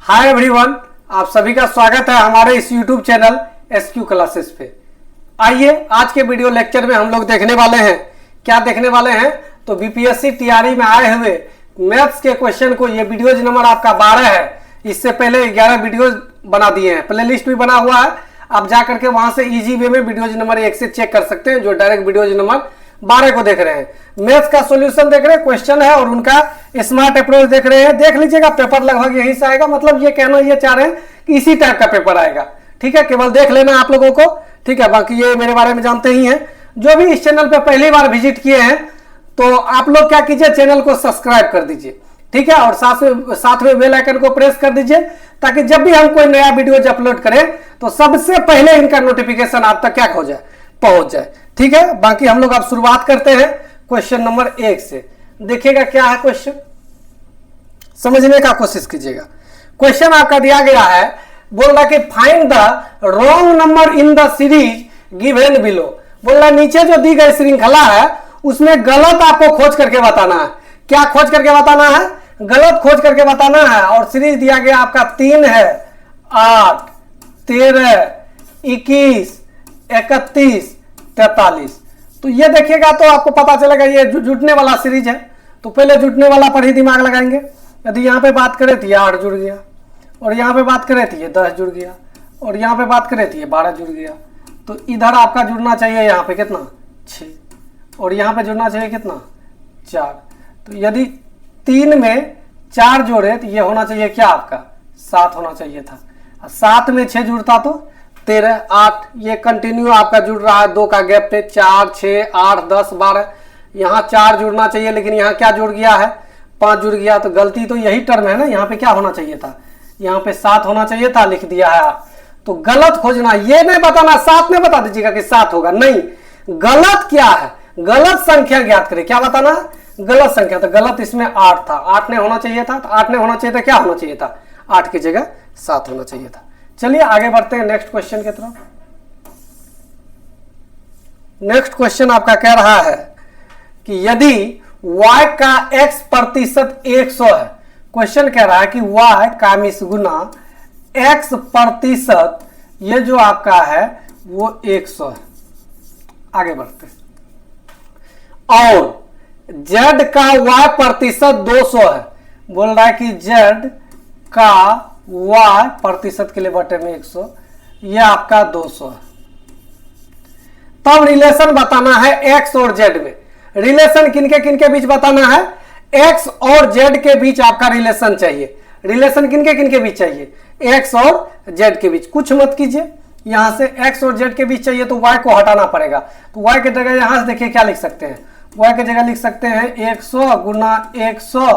Hi everyone, आप सभी का स्वागत है हमारे इस यूट्यूब चैनल SQ क्लासेस पे। आइए आज के वीडियो लेक्चर में हम लोग देखने वाले हैं। क्या देखने वाले हैं? तो बीपीएससी टीआरई में आए हुए मैथ्स के क्वेश्चन को, ये वीडियोज नंबर आपका 12 है। इससे पहले 11 वीडियो बना दिए हैं, प्ले लिस्ट भी बना हुआ है। आप जा करके वहां से इजी वे में वीडियोज नंबर 1 से चेक कर सकते हैं, जो डायरेक्ट वीडियोज नंबर 12 को देख रहे हैं। मैथ्स का सॉल्यूशन देख रहे हैं, क्वेश्चन है और उनका स्मार्ट अप्रोच देख रहे हैं। देख लीजिएगा, पेपर लगभग यहीं से आएगा। मतलब ये कहना ये चाह रहे हैं कि इसी टाइप का पेपर आएगा। ठीक है, केवल देख लेना आप लोगों को। ठीक है, बाकी ये मेरे बारे में जानते ही हैं। जो भी इस चैनल पे पहली बार विजिट किए हैं तो आप लोग क्या कीजिए, चैनल को सब्सक्राइब कर दीजिए। ठीक है, और साथ में बेल आइकन को प्रेस कर दीजिए, ताकि जब भी हम कोई नया वीडियो अपलोड करें तो सबसे पहले इनका नोटिफिकेशन आप तक क्या हो जाए, पहुंच जाए। ठीक है, बाकी हम लोग अब शुरुआत करते हैं क्वेश्चन नंबर 1 से। देखिएगा क्या है क्वेश्चन, समझने का कोशिश कीजिएगा। क्वेश्चन आपका दिया गया है, बोल रहा कि find the wrong number in the series given below. बोल रहा नीचे जो दी गई श्रृंखला है उसमें गलत आपको खोज करके बताना है। क्या खोज करके बताना है? गलत खोज करके बताना है। और सीरीज दिया गया आपका 3 है, 8, 13, 21, 31, 43। तो ये देखिएगा तो आपको पता चलेगा ये जुटने वाला सीरीज है। तो पहले जुटने वाला पर ही दिमाग लगाएंगे। यदि यहाँ पे बात करें तो ये 8 जुड़ गया, और यहाँ पे बात करें तो ये 10 जुड़ गया, और यहाँ पे बात करें तो ये 12 जुड़ गया। तो इधर आपका जुड़ना चाहिए यहाँ पे कितना, 6, और यहाँ पे जुड़ना चाहिए कितना, 4। तो यदि 3 में 4 जोड़े तो ये होना चाहिए क्या, आपका 7 होना चाहिए था। 7 में 6 जुड़ता तो 13, 8। ये कंटिन्यू आपका जुड़ रहा है 2 का गैप पे, 4, 6, 8, 10, 12। यहाँ 4 जुड़ना चाहिए, लेकिन यहाँ क्या जुड़ गया है, 5 जुड़ गया। तो गलती तो यही टर्म है ना, यहाँ पे क्या होना चाहिए था, यहाँ पे 7 होना चाहिए था, लिख दिया है। तो गलत खोजना, ये नहीं बताना 7 में बता दीजिएगा कि 7 होगा, नहीं। गलत क्या है, गलत संख्या ज्ञात करें। क्या बताना है? गलत संख्या। तो गलत इसमें 8 था, 8 नहीं होना चाहिए था। तो 8 नहीं होना चाहिए था, क्या होना चाहिए था, 8 की जगह 7 होना चाहिए था। चलिए आगे बढ़ते हैं नेक्स्ट क्वेश्चन की तरफ। नेक्स्ट क्वेश्चन आपका कह रहा है कि यदि y का x प्रतिशत 100 है। क्वेश्चन कह रहा है कि y का मिस गुना x प्रतिशत, ये जो आपका है वो 100 है। आगे बढ़ते हैं। और z का y प्रतिशत 200 है। बोल रहा है कि z का y प्रतिशत के लिए बटे में 100, यह आपका 200 है। तब रिलेशन बताना है x और z में। रिलेशन किनके किनके बीच बताना है? x और z के बीच आपका रिलेशन चाहिए। रिलेशन किनके किनके बीच चाहिए? x और z के बीच। कुछ मत कीजिए, यहां से x और z के बीच चाहिए तो y को हटाना पड़ेगा। तो y की जगह यहां से देखिए क्या लिख सकते हैं, y की जगह लिख सकते हैं 100 गुना 100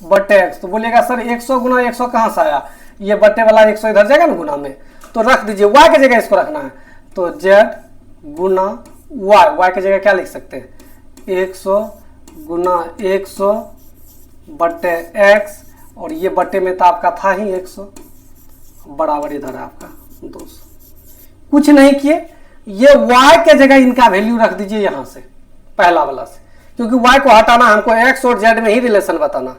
बटे x। तो बोलिएगा सर 100 गुना 100 कहां से आया, ये बटे वाला 100 इधर जाएगा ना गुना में, तो रख दीजिए। y की जगह इसको रखना है, तो z गुना y की जगह क्या लिख सकते हैं, 100 गुना 100 बटे x, और ये बटे में तो आपका था ही 100, बराबर इधर है आपका 200। कुछ नहीं किए, ये y के जगह इनका वैल्यू रख दीजिए यहां से, पहला वाला से, क्योंकि y को हटाना हमको x और z में ही रिलेशन बताना।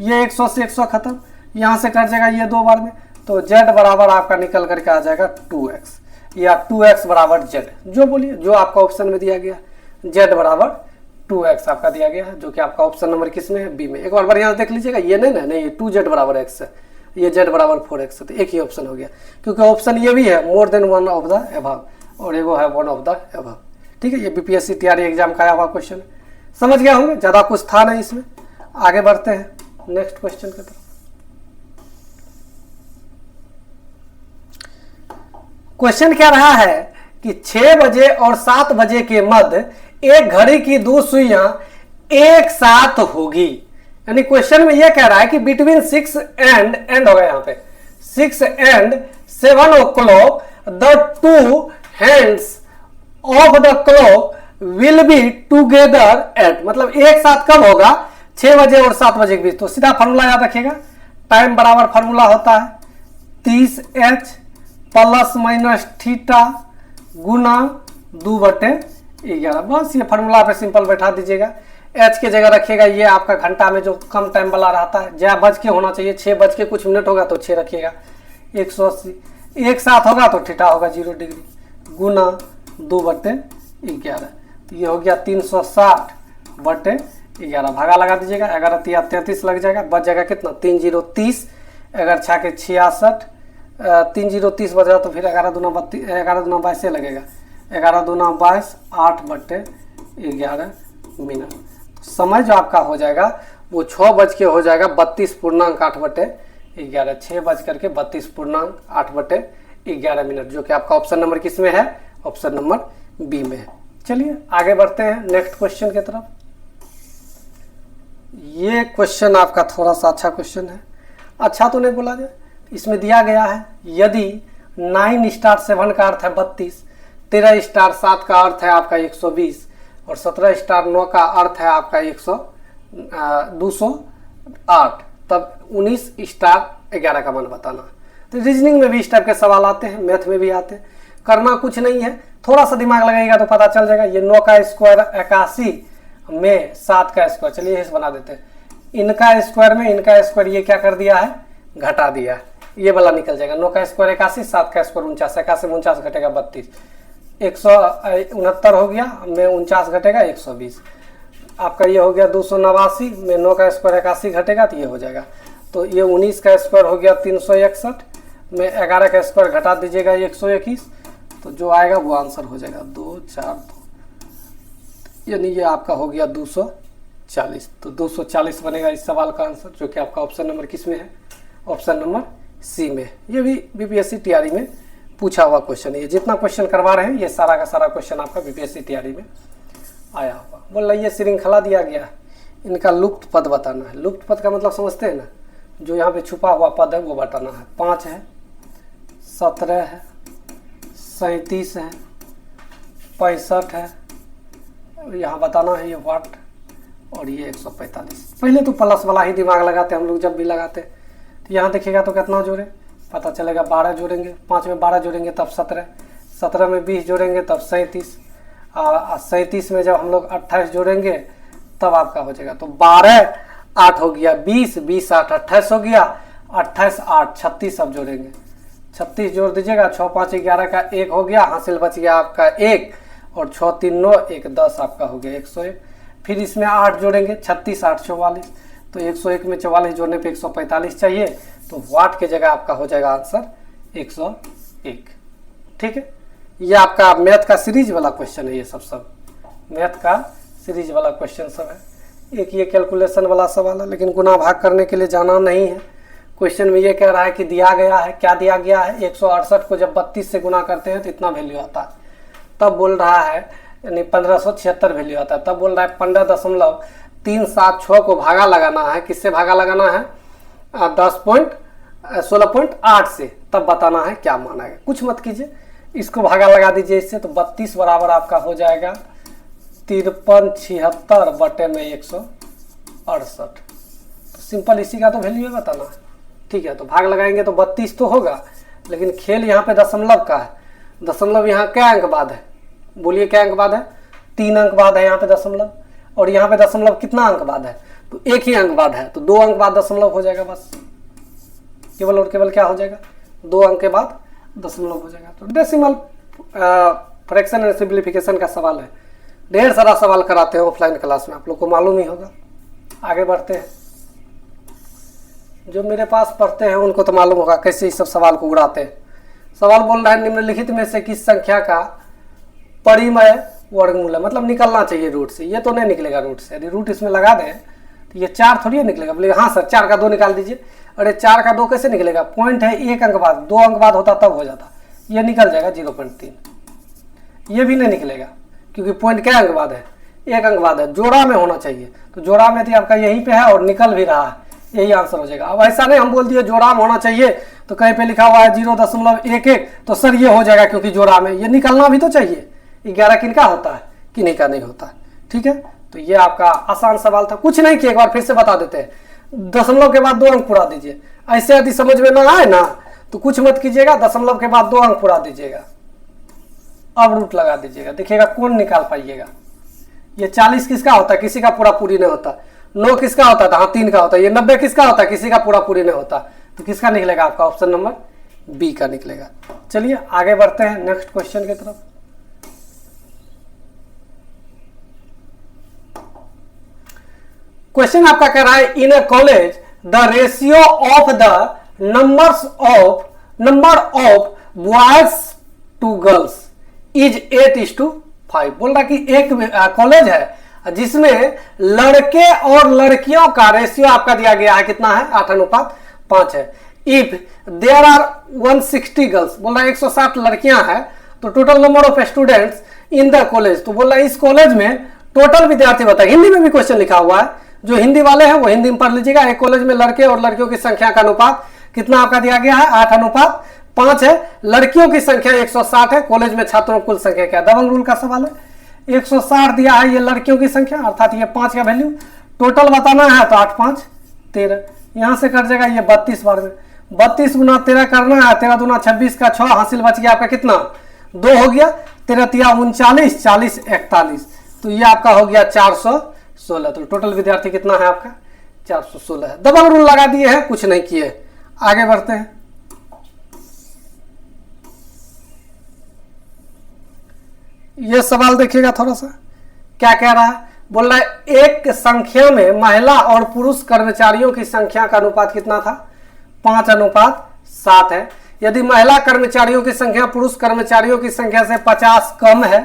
ये 100 से 100 खत्म, यहां से कट जाएगा ये 2 बार में, तो z बराबर आपका निकल करके आ जाएगा 2x, या 2x बराबर z। जो बोलिए, जो आपका ऑप्शन में दिया गया, z बराबर 2x आपका दिया गया है, जो कि आपका ऑप्शन नंबर किस में है, बी में। एक बार बढ़िया देख लीजिएगा, ये नहीं 2z बराबर x है, ये z बराबर 4x है। तो एक ही ऑप्शन हो गया, क्योंकि ऑप्शन ये भी है more than one of the above, और एगो है वन ऑफ द अबव। ठीक है, ये बीपीएससी टीआरई एग्जाम का आया हुआ क्वेश्चन, समझ गया होंगे, ज्यादा कुछ था नहीं इसमें। आगे बढ़ते हैं नेक्स्ट क्वेश्चन की तरफ। क्वेश्चन क्या रहा है कि 6 बजे और 7 बजे के मध्य एक घड़ी की 2 सुइयां एक साथ होगी। यानी क्वेश्चन में यह कह रहा है कि बिटवीन 6 एंड हो गया यहाँ पे 6 and 7 o'clock the 2 hands of the clock will be together at. मतलब एक साथ कब होगा, 6 बजे और 7 बजे के बीच। तो सीधा फॉर्मूला याद रखिएगा, टाइम बराबर फॉर्मूला होता है 30h प्लस माइनस थीटा गुना 2/11। बस ये फॉर्मूला पे सिंपल बैठा दीजिएगा। एच की जगह रखिएगा ये आपका घंटा में जो कम टाइम वाला रहता है, जहाँ बज के होना चाहिए, 6 बज के कुछ मिनट होगा तो 6 रखिएगा। 180 एक साथ होगा तो थीटा होगा 0 डिग्री गुना 2/11, तो ये हो गया 360/11। भागा लगा दीजिएगा, 11 तिया 33 लग जाएगा, बच जाएगा कितना 3 0 30, अगर 6 के 66, 3 0 30 बच रहा तो फिर 11 दूना 32, 11 दूना 22 लगेगा, 11 दूना 22, 8/11 मिनट। समय जो आपका हो जाएगा वो 6 बज के हो जाएगा 32.8/11, 6 बज करके 32.8/11 मिनट, जो कि आपका ऑप्शन नंबर किस में है, ऑप्शन नंबर बी में है। चलिए आगे बढ़ते हैं नेक्स्ट क्वेश्चन की तरफ। ये क्वेश्चन आपका थोड़ा सा अच्छा क्वेश्चन है, अच्छा तो नहीं बोला जाए। इसमें दिया गया है यदि 9 स्टार 7 का अर्थ है 32, 13 स्टार 7 का अर्थ है आपका 120 और 17 स्टार 9 का अर्थ है आपका 208, तब 19 स्टार 11 का मान बताना। तो रीजनिंग में भी इस टाइप के सवाल आते हैं, मैथ में भी आते हैं। करना कुछ नहीं है, थोड़ा सा दिमाग लगाइएगा तो पता चल जाएगा। ये 9 का स्क्वायर 81 में 7 का स्क्वायर, चलिए इसे बना देते हैं। इनका स्क्वायर में इनका स्क्वायर ये क्या कर दिया है, घटा दिया है, ये वाला निकल जाएगा। 9 का स्क्वायर 81, 7 का स्क्वायर 49, 81 में 49 घटेगा 32, 169 हो गया, में 49 घटेगा 120, आपका ये हो गया 289 में 9 का स्क्वायर 81 घटेगा तो ये हो जाएगा। तो ये 19 का स्क्वायर हो गया 361 में 11 का स्क्वायर घटा दीजिएगा 121, तो जो आएगा वो आंसर हो जाएगा 2 4 2, यानी ये आपका हो गया 240। तो 240 बनेगा इस सवाल का आंसर, जो कि आपका ऑप्शन नंबर किस में है, ऑप्शन नंबर सी में। ये भी बीपीएससी टीआरई में पूछा हुआ क्वेश्चन है। ये जितना क्वेश्चन करवा रहे हैं ये सारा का सारा क्वेश्चन आपका बीपीएससी टीआरई में आया हुआ। बोल रहा है ये श्रृंखला दिया गया है, इनका लुप्त पद बताना है। लुप्त पद का मतलब समझते हैं ना, जो यहाँ पे छुपा हुआ पद है वो बताना है। 5 है, 17 है, 37 है, 65 है, यहाँ बताना है ये वाट, और ये 145। पहले तो प्लस वाला ही दिमाग लगाते हम लोग, जब भी लगाते तो यहाँ देखिएगा तो कितना जोड़े पता चलेगा, 12 जोड़ेंगे, 5 में 12 जोड़ेंगे तब 17, 17 में 20 जोड़ेंगे तब 37, 37 में जब हम लोग 28 जोड़ेंगे तब आपका हो जाएगा। तो 12 8 हो गया 20, 20 8 28 हो गया, 28 8 36 अब जोड़ेंगे, 36 जोड़ दीजिएगा, 6 5 11 का 1 हो गया, हासिल बच गया आपका 1, और 6 3 9 1 10 आपका हो गया 101। फिर इसमें 8 जोड़ेंगे, 36 8 44, तो 101 में 44 जोड़ने पे 145 चाहिए, तो वाट की जगह आपका हो जाएगा आंसर 101। ठीक है, ये आपका मैथ का सीरीज वाला क्वेश्चन है। ये सब मैथ का सीरीज वाला क्वेश्चन सब है। एक ये कैलकुलेशन वाला सवाल है, लेकिन गुना भाग करने के लिए जाना नहीं है। क्वेश्चन में ये कह रहा है कि दिया गया है, क्या दिया गया है, 168 को जब 32 से गुना करते हैं तो इतना वैल्यू आता है। तब बोल रहा है यानी 1576 वैल्यू आता है। तब बोल रहा है 15.376 को भागा लगाना है, किससे भागा लगाना है, 16.8 से, तब बताना है क्या मान आएगा। कुछ मत कीजिए, इसको भागा लगा दीजिए इससे, तो 32 बराबर आपका हो जाएगा 5376/168। तो सिंपल इसी का तो वैल्यू है बताना है। ठीक है, तो भाग लगाएंगे तो 32 तो होगा, लेकिन खेल यहाँ पे दशमलव का है। दशमलव यहाँ क्या अंक बाद है, बोलिए क्या अंक बाद है, 3 अंक बाद है यहाँ पे दशमलव, और यहाँ पे दशमलव कितना अंक बाद है, तो 1 ही अंक बाद है, तो 2 अंक बाद दशमलव हो जाएगा बस, केवल और केवल क्या हो जाएगा, 2 अंक के बाद दशमलव हो जाएगा। तो डेसिमल फ्रैक्शन एंड सिंप्लीफिकेशन का सवाल है, ढेर सारा सवाल कराते हैं ऑफलाइन क्लास में, आप लोग को मालूम ही होगा। आगे बढ़ते हैं, जो मेरे पास पढ़ते हैं उनको तो मालूम होगा कैसे इस सब सवाल को उड़ाते हैं। सवाल बोल रहा है निम्नलिखित में से किस संख्या का परिमेय वर्गमूल है, मतलब निकलना चाहिए रूट से। ये तो नहीं निकलेगा रूट से, यदि रूट इसमें लगा दें तो ये 4 थोड़ी निकलेगा। बोले हाँ सर 4 का 2 निकाल दीजिए। अरे 4 का 2 कैसे निकलेगा, पॉइंट है 1 अंक बाद, 2 अंक बाद होता तब हो जाता, ये निकल जाएगा 0.3। ये भी नहीं निकलेगा क्योंकि पॉइंट क्या अंक बाद है, 1 अंक बाद है, जोड़ा में होना चाहिए। तो जोड़ा में थी आपका यहीं पे है और निकल भी रहा है, यही आंसर हो जाएगा। अब ऐसा नहीं हम बोल दिए जोड़ा में होना चाहिए, तो कहीं पे लिखा हुआ है 0.11, तो सर ये हो जाएगा क्योंकि जोड़ा में, ये निकलना भी तो चाहिए। 11 किनका होता है, किन्हीं का नहीं होता। ठीक है, तो ये आपका आसान सवाल था, कुछ नहीं किया, एक बार फिर से बता देते हैं। दशमलव के बाद 2 अंक पूरा दीजिए। ऐसे यदि समझ में ना आए ना तो कुछ मत कीजिएगा, दशमलव के बाद 2 अंक पूरा दीजिएगा, अब रूट लगा दीजिएगा, देखिएगा कौन निकाल पाइएगा। ये 40 किसका होता है, किसी का पूरा पूरी नहीं होता। 9 किसका होता था, हाँ 3 का होता है। ये 90 किसका होता है, किसी का पूरा पूरी नहीं होता। तो किसका निकलेगा आपका ऑप्शन नंबर बी का निकलेगा। चलिए आगे बढ़ते हैं नेक्स्ट क्वेश्चन की तरफ। क्वेश्चन आपका कह रहा है in a college the ratio of the number of boys to girls is 8:5। बोल रहा कि एक कॉलेज है जिसमें लड़के और लड़कियों का रेशियो आपका दिया गया है, कितना है, 8:5 है। इफ देयर आर 160 गर्ल्स, बोल रहा है 160 लड़कियां हैं, तो total number of students in the college, तो बोल रहा है इस कॉलेज में टोटल विद्यार्थी बताए। हिंदी में भी क्वेश्चन लिखा हुआ है, जो हिंदी वाले हैं वो हिंदी में पढ़ लीजिएगा। एक कॉलेज में लड़के और लड़कियों की संख्या का अनुपात कितना आपका दिया गया है, 8:5 है। लड़कियों की संख्या 160 है। कॉलेज में छात्रों की कुल संख्या क्या, दबंग रूल का सवाल है। 160 दिया है ये लड़कियों की संख्या, अर्थात ये 5 का वैल्यू टोटल बताना है, तो 8 5 13, यहां से कट जाएगा ये 32 बार में। 32 गुना 13 करना है, 13 दूना 26 का 6 हासिल बच गया आपका कितना, 2 हो गया। 13 तिया 39, 40 41, तो ये आपका हो गया 416। तो टोटल विद्यार्थी कितना है आपका, 416 है। दबंग रूल लगा दिए हैं, कुछ नहीं किए। आगे बढ़ते हैं। ये सवाल देखिएगा थोड़ा सा, क्या कह रहा है, बोल रहा है एक संख्या में महिला और पुरुष कर्मचारियों की संख्या का अनुपात कितना था, 5:7 है। यदि महिला कर्मचारियों की संख्या पुरुष कर्मचारियों की संख्या से 50 कम है,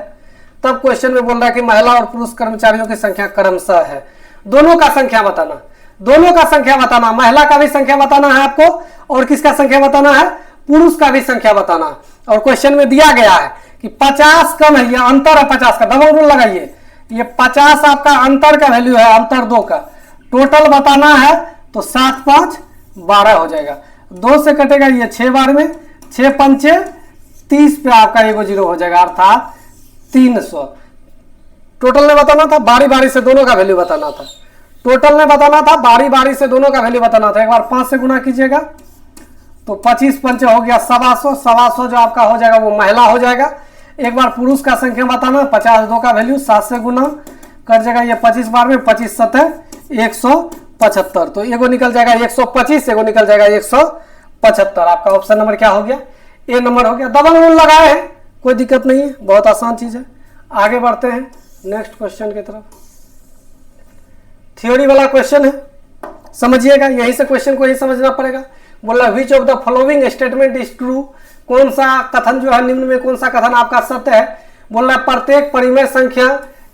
तब क्वेश्चन में बोल रहा है कि महिला और पुरुष कर्मचारियों की संख्या क्रमशः है। दोनों का संख्या बताना, दोनों का संख्या बताना, महिला का भी संख्या बताना है आपको, और किसका संख्या बताना है, पुरुष का भी संख्या बताना। और क्वेश्चन में दिया गया है कि 50 कम है, ये अंतर है 50 का, डबल रूल लगाइए। ये 50 आपका अंतर का वैल्यू है, अंतर 2 का। टोटल बताना है तो 7 5 12 हो जाएगा। 2 से कटेगा ये 6 बार में, 6 5 30 पे आपका एगो 0 हो जाएगा, अर्थात 300। टोटल ने बताना था, बारी बारी से दोनों का वैल्यू बताना था। टोटल ने बताना था, बारी बारी से दोनों का वैल्यू बताना था। एक बार 5 से गुना कीजिएगा तो 25 पंच हो गया 125, 125 जो आपका हो जाएगा वो महिला हो जाएगा। एक बार पुरुष का संख्या बताना, 50 2 का वैल्यू 7 से गुना कर जाएगा ये 25 बार में, 25 7 175, तो एगो निकल जाएगा 125, एगो निकल जाएगा 175। आपका ऑप्शन नंबर क्या हो गया, ए नंबर हो गया। डबल रूल लगाए हैं, कोई दिक्कत नहीं है, बहुत आसान चीज है। आगे बढ़ते हैं नेक्स्ट क्वेश्चन की तरफ। थ्योरी वाला क्वेश्चन है, समझिएगा, यहीं से क्वेश्चन को ही समझना पड़ेगा। बोला which of the following statement is true, कौन सा कथन जो है निम्न में कौन सा कथन आपका सत्य है। बोल रहा है प्रत्येक परिमेय संख्या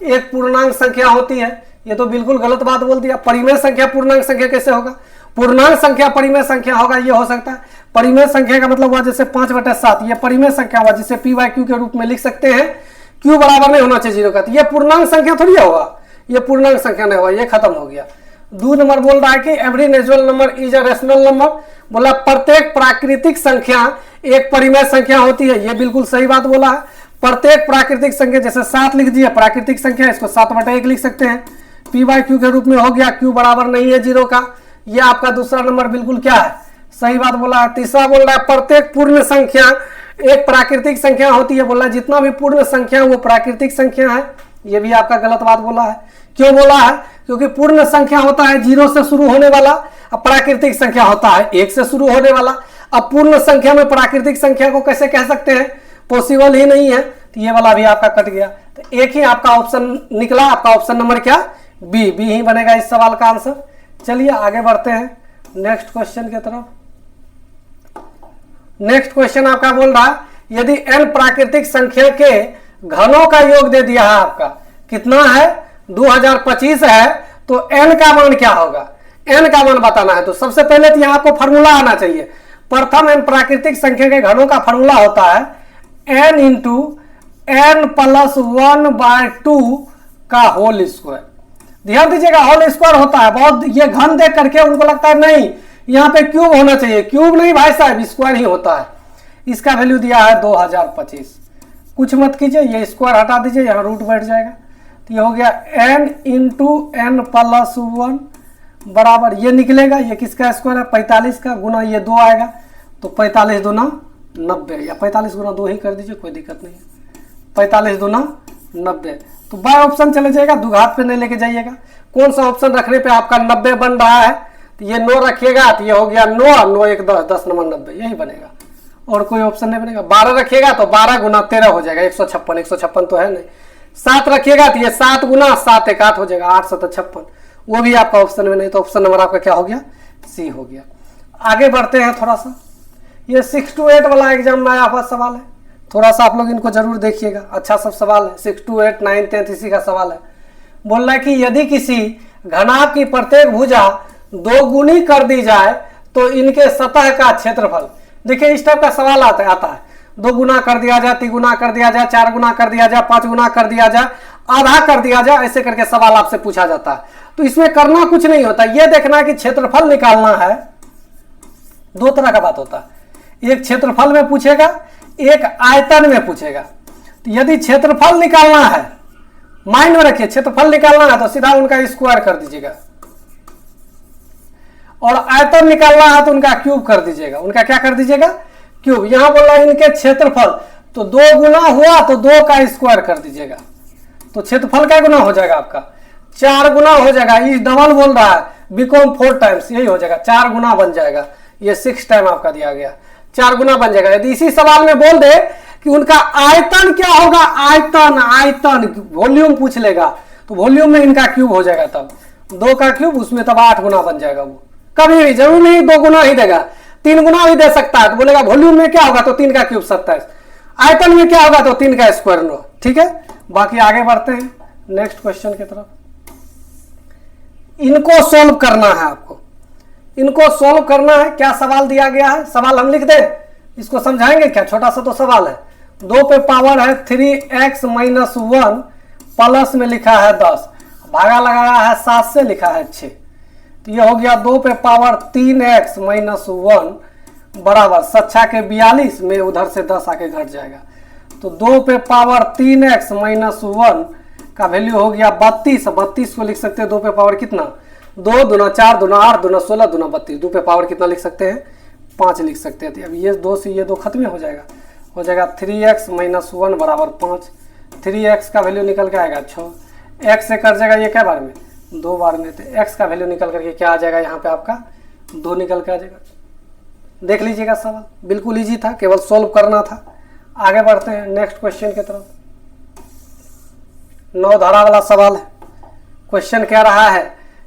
एक पूर्णांक संख्या होती है। ये तो बिल्कुल गलत बात बोल दिया। परिमेय संख्या पूर्णांक संख्या कैसे होगा, पूर्णांक संख्या परिमेय संख्या होगा, ये हो सकता है। परिमेय संख्या का मतलब हुआ जैसे 5/7, ये परिमेय संख्या हुआ, जिसे p/q के रूप में लिख सकते हैं। q बराबर नहीं होना चाहिए 0 का, तो ये पूर्णांक संख्या थोड़ी होगा, ये पूर्णांक संख्या नहीं होगा, ये खत्म हो गया। 2 नंबर बोल रहा है कि every natural number is a rational number. बोला प्रत्येक प्राकृतिक संख्या एक परिमेय संख्या होती है, ये बिल्कुल सही बात बोला है। प्रत्येक प्राकृतिक संख्या, जैसे 7 लिख दिए प्राकृतिक संख्या, इसको 7/1 लिख सकते हैं, p/q के रूप में हो गया। q बराबर नहीं है 0 का, ये आपका दूसरा नंबर बिल्कुल क्या है, सही बात बोला है। तीसरा बोल रहा है प्रत्येक पूर्ण संख्या एक प्राकृतिक संख्या होती है। बोला जितना भी पूर्ण संख्या वो प्राकृतिक संख्या है, ये भी आपका गलत बात बोला है। क्यों बोला है, क्योंकि पूर्ण संख्या होता है 0 से शुरू होने वाला, अब प्राकृतिक संख्या होता है 1 से शुरू होने वाला। अब पूर्ण संख्या में प्राकृतिक संख्या को कैसे कह सकते हैं, पॉसिबल ही नहीं है, तो ये वाला भी आपका कट गया। तो एक ही आपका ऑप्शन निकला, आपका ऑप्शन नंबर क्या, बी ही बनेगा इस सवाल का आंसर। चलिए आगे बढ़ते हैं नेक्स्ट क्वेश्चन की तरफ। नेक्स्ट क्वेश्चन आपका बोल रहा है यदि n प्राकृतिक संख्या के घनों का योग दे दिया है, आपका कितना है 2025 है, तो n का मान क्या होगा, n का मान बताना है। तो सबसे पहले तो यहाँ आपको फॉर्मूला आना चाहिए। प्रथम n प्राकृतिक संख्या के घनों का फॉर्मूला होता है n इंटू n प्लस 1/2 का होल स्क्वायर। ध्यान दीजिएगा, होल स्क्वायर होता है। बहुत ये घन देख करके उनको लगता है नहीं यहाँ पे क्यूब होना चाहिए, क्यूब नहीं भाई साहब, स्क्वायर ही होता है। इसका वैल्यू दिया है 2025। कुछ मत कीजिए, ये स्क्वायर हटा दीजिए, यहाँ रूट बैठ जाएगा, तो ये हो गया n इंटू n प्लस 1 बराबर ये निकलेगा, ये किसका स्क्वायर है 45 का, गुना ये 2 आएगा, तो 45 दूना 90, या 45 गुना 2 ही कर दीजिए, कोई दिक्कत नहीं है। 45 दूना 90। तो बाय ऑप्शन चले जाएगा, द्विघात पे नहीं लेके जाइएगा। कौन सा ऑप्शन रखने पे आपका 90 बन रहा है, तो ये 9 रखिएगा तो ये हो गया 9, 9 1 10, 10 नंबर 90, यही बनेगा और कोई ऑप्शन नहीं बनेगा। 12 रखिएगा तो 12 गुना 13 हो जाएगा 156, 156 तो है नहीं। 7 रखिएगा तो ये 7 गुना 7 1 8 हो जाएगा 856, वो भी आपका ऑप्शन में नहीं, तो ऑप्शन नंबर आपका क्या हो गया, सी हो गया। आगे बढ़ते हैं थोड़ा सा, ये 6 to 8 वाला एग्जाम में आया हुआ सवाल है, थोड़ा सा आप लोग इनको जरूर देखिएगा, अच्छा सब सवाल है। 6 to 8 9 10 इसी का सवाल है। बोल रहा है कि यदि किसी घनाभ की प्रत्येक भुजा 2 गुनी कर दी जाए तो इनके सतह का क्षेत्रफल, देखिए इस टाइप का सवाल आता है 2 गुना कर दिया जाए, 3 गुना कर दिया जाए, 4 गुना कर दिया जाए, 5 गुना कर दिया जाए, आधा कर दिया जाए, ऐसे करके सवाल आपसे पूछा जाता है। तो इसमें करना कुछ नहीं होता, यह देखना है कि क्षेत्रफल निकालना है। 2 तरह का बात होता है, एक क्षेत्रफल में पूछेगा, एक आयतन में पूछेगा। तो यदि क्षेत्रफल निकालना है, माइंड में रखिए, क्षेत्रफल निकालना है तो सीधा उनका स्क्वायर कर दीजिएगा, और आयतन निकालना है तो उनका क्यूब कर दीजिएगा। उनका क्या कर दीजिएगा, क्यूब। यहां बोल रहा है इनके क्षेत्रफल, तो 2 गुना हुआ तो 2 का स्क्वायर कर दीजिएगा, तो क्षेत्रफल क्या गुना हो जाएगा आपका, 4 गुना हो जाएगा। ये डबल बोल रहा है, बिकॉम 4 टाइम्स, यही हो जाएगा, 4 गुना बन जाएगा। ये 6 टाइम आपका दिया गया, 4 गुना बन जाएगा। यदि इसी सवाल में बोल दे कि उनका आयतन क्या होगा, आयतन वॉल्यूम पूछ लेगा, तो वॉल्यूम में इनका क्यूब हो जाएगा, तब 2 का क्यूब, उसमें तब 8 गुना बन जाएगा। वो कभी भी जरूर नहीं 2 गुना ही देगा, 3 गुना भी दे सकता है। तो बोलेगा वॉल्यूम में क्या होगा, तो 3 का क्यूब 27, आयतन में क्या होगा, तो 3 का स्क्वायर 9। ठीक है, बाकी आगे बढ़ते हैं नेक्स्ट क्वेश्चन की तरफ। इनको सोल्व करना है आपको, इनको सोल्व करना है। क्या सवाल दिया गया है, सवाल हम लिख दें, इसको समझाएंगे क्या, छोटा सा तो सवाल है। 2 पे पावर है 3x - 1, प्लस में लिखा है 10, भागा लगाया है 7 से, लिखा है 6, तो ये हो गया 2 पे पावर 3x - 1 बराबर 7 के 42 में उधर से 10 आके घट जाएगा, तो 2 पे पावर 3x - 1 का वैल्यू हो गया 32। 32 को लिख सकते हैं 2 पे पावर कितना, 2 दूना 4 दूना 8 दूना 16 दूना 32, 2 पे पावर कितना लिख सकते हैं, 5 लिख सकते हैं। तो अब ये 2 से ये 2 खत्म हो जाएगा, 3x - 1 बराबर 5। 3x का वैल्यू निकल के आएगा 6, x से कर जाएगा ये क्या बार में, 2 बार में, तो x का वैल्यू निकल करके क्या आ जाएगा, यहाँ पे आपका 2 निकल के आ जाएगा। देख लीजिएगा सवाल बिल्कुल इजी था, केवल सोल्व करना था। आगे बढ़ते हैं नेक्स्ट क्वेश्चन की तरफ। 9 धारा वाला सवाल है। क्वेश्चन कह रहा है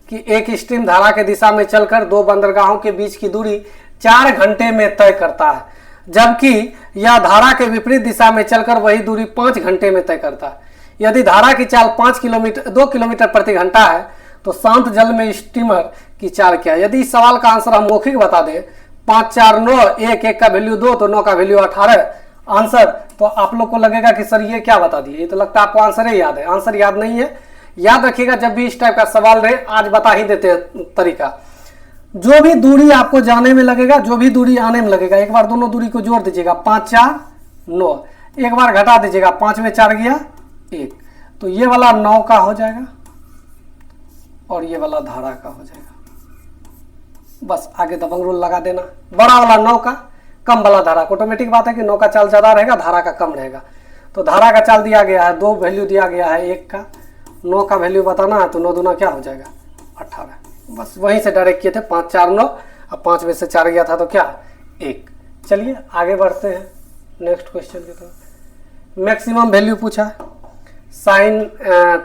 कि एक स्ट्रीम धारा के दिशा में चलकर 2 बंदरगाहों के बीच की दूरी 4 घंटे में तय करता है, जबकि यह धारा के विपरीत दिशा में चलकर वही दूरी 5 घंटे में तय करता है। यदि धारा की चाल 2 किलोमीटर प्रति घंटा है तो शांत जल में स्टीमर की चाल क्या है। यदि इस सवाल का आंसर हम मौखिक बता दें, 5 4 9, 1 1 का वैल्यू 2, तो 9 का वैल्यू 18 आंसर, तो आप लोग को लगेगा कि सर ये क्या बता दिए, ये तो लगता है आपको आंसर ही याद है। आंसर याद नहीं है, याद रखिएगा जब भी इस टाइप का सवाल रहे, आज बता ही देते हैं तरीका। जो भी दूरी आपको जाने में लगेगा, जो भी दूरी आने में लगेगा, एक बार दोनों दूरी को जोड़ दीजिएगा, 5 4 9, एक बार घटा दीजिएगा, 5 में 4 गया 1, तो ये वाला 9 का हो जाएगा और ये वाला धारा का हो जाएगा। बस आगे दबंग रूल लगा देना, बड़ा वाला 9 का, कम वाला धारा। ऑटोमेटिक बात है कि 9 का चाल ज्यादा रहेगा, धारा का कम रहेगा। तो धारा का चाल दिया गया है, 2 वैल्यू दिया गया है 1 का, 9 का वैल्यू बताना है, तो 9 दूना क्या हो जाएगा 18। बस वहीं से डायरेक्ट किए थे, 5 4 9, अब 5 में से 4 गया था तो क्या 1। चलिए आगे बढ़ते हैं नेक्स्ट क्वेश्चन की तरफ। मैक्सिमम वैल्यू पूछा, sine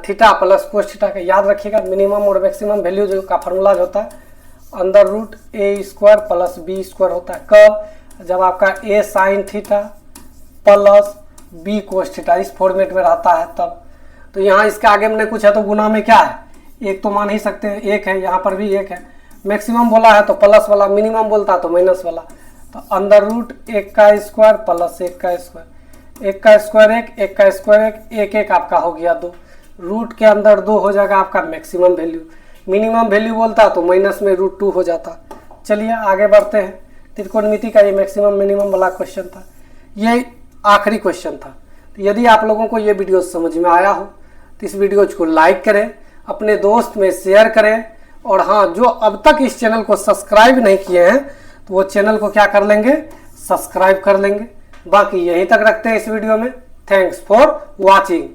theta plus cos theta का याद रखिएगा। मिनिमम और मैक्सिमम वैल्यू जो का फॉर्मूला जो होता है √a² प्लस b² होता है। कब, जब आपका a sine theta plus b cos theta इस फॉर्मेट में रहता है तब। तो यहाँ इसके आगे मैंने कुछ है तो गुना में क्या है, 1 तो मान ही सकते हैं, 1 है, यहाँ पर भी 1 है। मैक्सिमम बोला है तो प्लस वाला, मिनिमम बोलता है तो माइनस वाला। तो √1² प्लस 1², 1² 1, 1² 1, 1 1 आपका हो गया 2। रूट के अंदर 2 हो जाएगा आपका मैक्सिमम वैल्यू। मिनिमम वैल्यू बोलता तो माइनस में √2 हो जाता। चलिए आगे बढ़ते हैं। त्रिकोणमिति का ये मैक्सिमम मिनिमम वाला क्वेश्चन था, ये आखिरी क्वेश्चन था। तो यदि आप लोगों को ये वीडियो समझ में आया हो तो इस वीडियो को लाइक करें, अपने दोस्त में शेयर करें, और हाँ, जो अब तक इस चैनल को सब्सक्राइब नहीं किए हैं तो वो चैनल को क्या कर लेंगे, सब्सक्राइब कर लेंगे। बाकी यहीं तक रखते हैं इस वीडियो में। Thanks for watching.